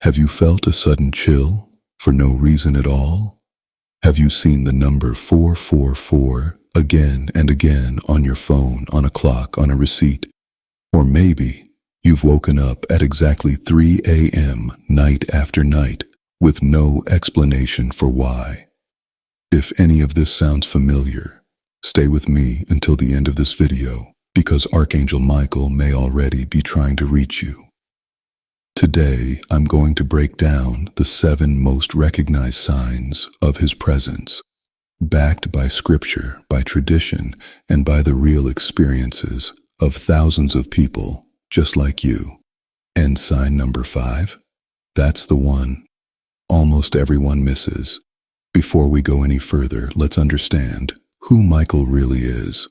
Have you felt a sudden chill for no reason at all? Have you seen the number 444 again and again on your phone, on a clock, on a receipt? Or maybe you've woken up at exactly 3 a.m. night after night with no explanation for why. If any of this sounds familiar, stay with me until the end of this video, because Archangel Michael may already be trying to reach you. Today, I'm going to break down the 7 most recognized signs of his presence, backed by scripture, by tradition, and by the real experiences of thousands of people just like you. And sign number 5? That's the one almost everyone misses. Before we go any further, let's understand who Michael really is.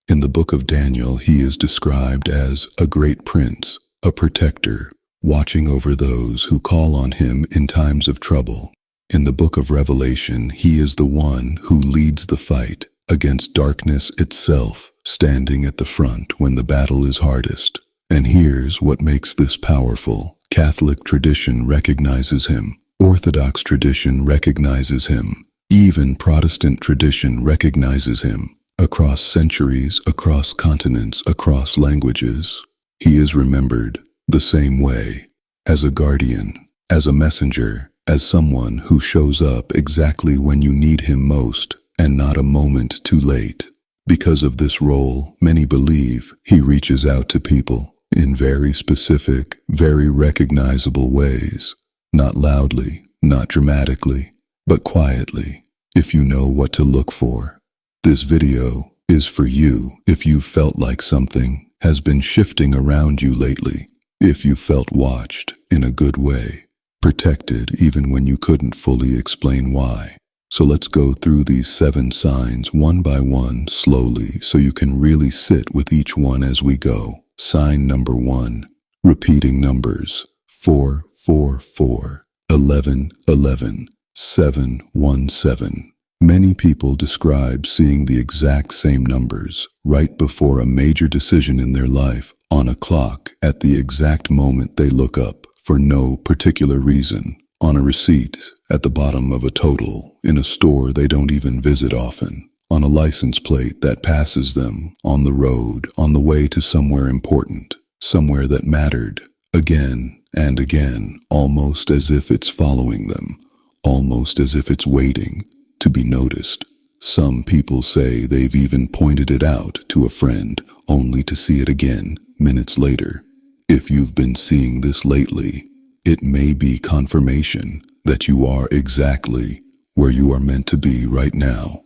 In the book of Daniel, he is described as a great prince, a protector, watching over those who call on him in times of trouble. In the book of Revelation, he is the one who leads the fight against darkness itself, standing at the front when the battle is hardest. And here's what makes this powerful. Catholic tradition recognizes him. Orthodox tradition recognizes him. Even Protestant tradition recognizes him. Across centuries, across continents, across languages, he is remembered the same way, as a guardian, as a messenger, as someone who shows up exactly when you need him most, and not a moment too late. Because of this role, many believe he reaches out to people in very specific, very recognizable ways. Not loudly, not dramatically, but quietly, if you know what to look for. This video is for you if you felt like something has been shifting around you lately. If you felt watched in a good way, protected even when you couldn't fully explain why. So let's go through these 7 signs one by one slowly so you can really sit with each one as we go. Sign number 1, repeating numbers 444, 1111, 717. Many people describe seeing the exact same numbers right before a major decision in their life, on a clock at the exact moment they look up for no particular reason, on a receipt at the bottom of a total in a store they don't even visit often, on a license plate that passes them on the road on the way to somewhere important, somewhere that mattered, again and again, almost as if it's following them, almost as if it's waiting to be noticed. Some people say they've even pointed it out to a friend only to see it again minutes later. If you've been seeing this lately, it may be confirmation that you are exactly where you are meant to be right now,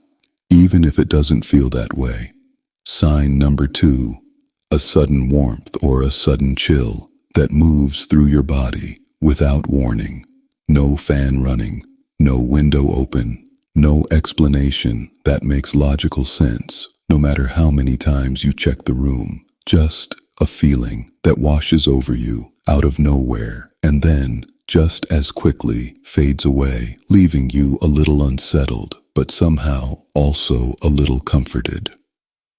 even if it doesn't feel that way. Sign number 2, a sudden warmth or a sudden chill that moves through your body without warning. No fan running, no window open, no explanation that makes logical sense, no matter how many times you check the room. Just a feeling that washes over you out of nowhere and then, just as quickly, fades away, leaving you a little unsettled, but somehow also a little comforted.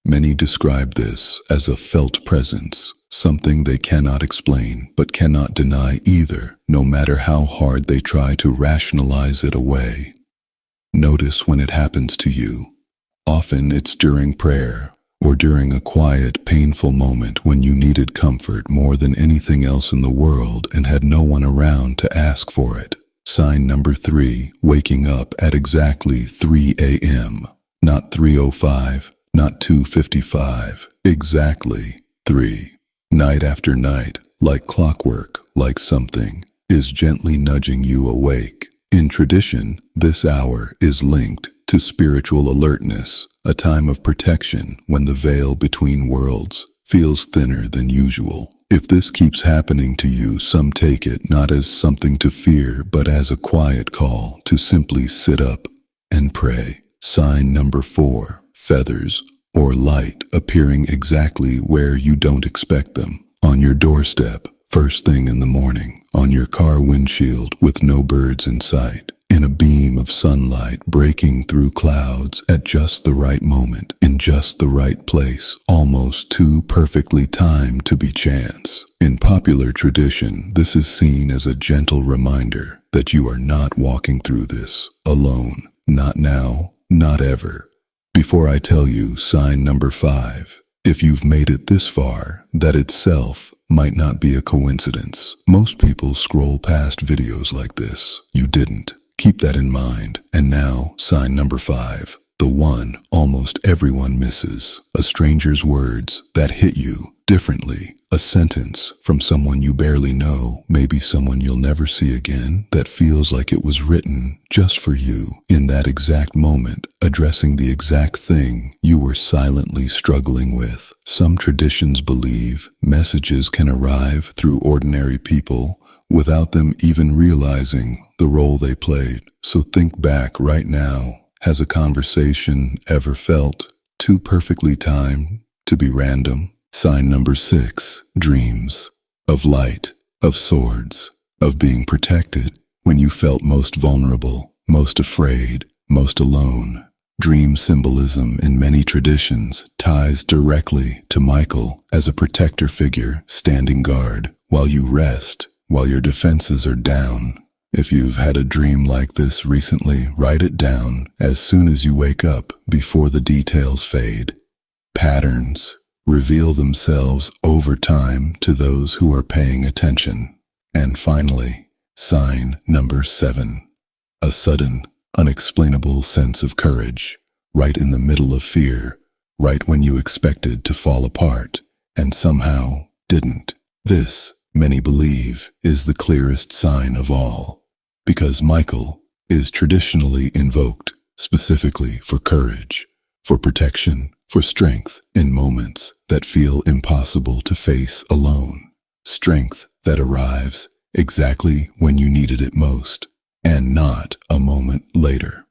Many describe this as a felt presence, something they cannot explain but cannot deny either, no matter how hard they try to rationalize it away. Notice when it happens to you. Often it's during prayer or during a quiet, painful moment when you needed comfort more than anything else in the world and had no one around to ask for it. Sign number 3, waking up at exactly 3 a.m. Not 3:05, not 2:55, exactly 3. Night after night, like clockwork, like something is gently nudging you awake. In tradition, this hour is linked to spiritual alertness, a time of protection when the veil between worlds feels thinner than usual. If this keeps happening to you, some take it not as something to fear, but as a quiet call to simply sit up and pray. Sign number 4, feathers or light appearing exactly where you don't expect them. On your doorstep, first thing in the morning, on your car windshield with no birds in sight, in a beam of sunlight breaking through clouds at just the right moment, in just the right place, almost too perfectly timed to be chance. In popular tradition, this is seen as a gentle reminder that you are not walking through this alone. Not now, not ever. Before I tell you sign number 5, if you've made it this far, that itself might not be a coincidence. Most people scroll past videos like this. You didn't. Keep that in mind. And now, sign number 5. The one almost everyone misses. A stranger's words that hit you differently. A sentence from someone you barely know, maybe someone you'll never see again, that feels like it was written just for you in that exact moment, addressing the exact thing you were silently struggling with. Some traditions believe messages can arrive through ordinary people without them even realizing the role they played. So think back right now. Has a conversation ever felt too perfectly timed to be random? Sign number 6, dreams of light, of swords, of being protected when you felt most vulnerable, most afraid, most alone. Dream symbolism in many traditions ties directly to Michael as a protector figure standing guard while you rest, while your defenses are down. If you've had a dream like this recently, write it down as soon as you wake up before the details fade. Patterns reveal themselves over time to those who are paying attention. And finally, sign number 7. A sudden, unexplainable sense of courage, right in the middle of fear, right when you expected to fall apart, and somehow didn't. This, many believe, is the clearest sign of all. Because Michael is traditionally invoked specifically for courage, for protection, for strength in moments that feel impossible to face alone. Strength that arrives exactly when you needed it most, and not a moment later.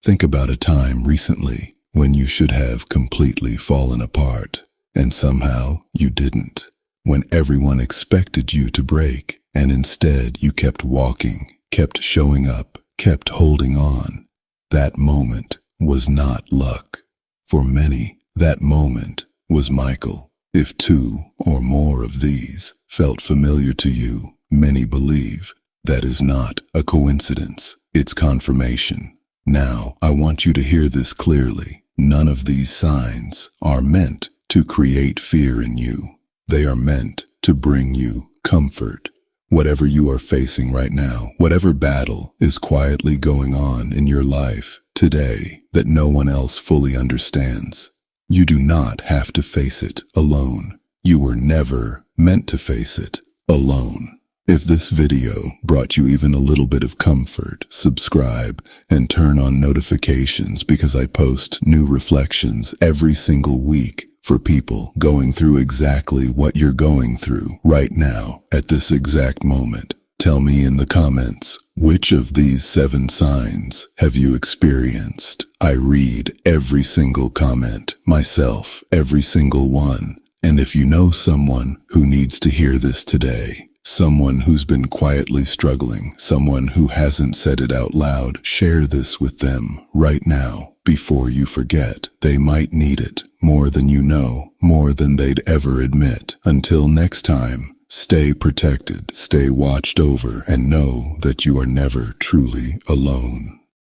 Think about a time recently when you should have completely fallen apart, and somehow you didn't. When everyone expected you to break, and instead you kept walking, kept showing up, kept holding on. That moment was not luck. For many, that moment was Michael. If 2 or more of these felt familiar to you, many believe that is not a coincidence. It's confirmation. Now, I want you to hear this clearly. None of these signs are meant to create fear in you. They are meant to bring you comfort. Whatever you are facing right now, whatever battle is quietly going on in your life today that no one else fully understands, you do not have to face it alone. You were never meant to face it alone. If this video brought you even a little bit of comfort, subscribe and turn on notifications because I post new reflections every single week for people going through exactly what you're going through right now at this exact moment. Tell me in the comments, which of these 7 signs have you experienced? I read every single comment, myself, every single one. And if you know someone who needs to hear this today, someone who's been quietly struggling, someone who hasn't said it out loud, share this with them right now before you forget. They might need it more than you know, more than they'd ever admit. Until next time, stay protected, stay watched over, and know that you are never truly alone.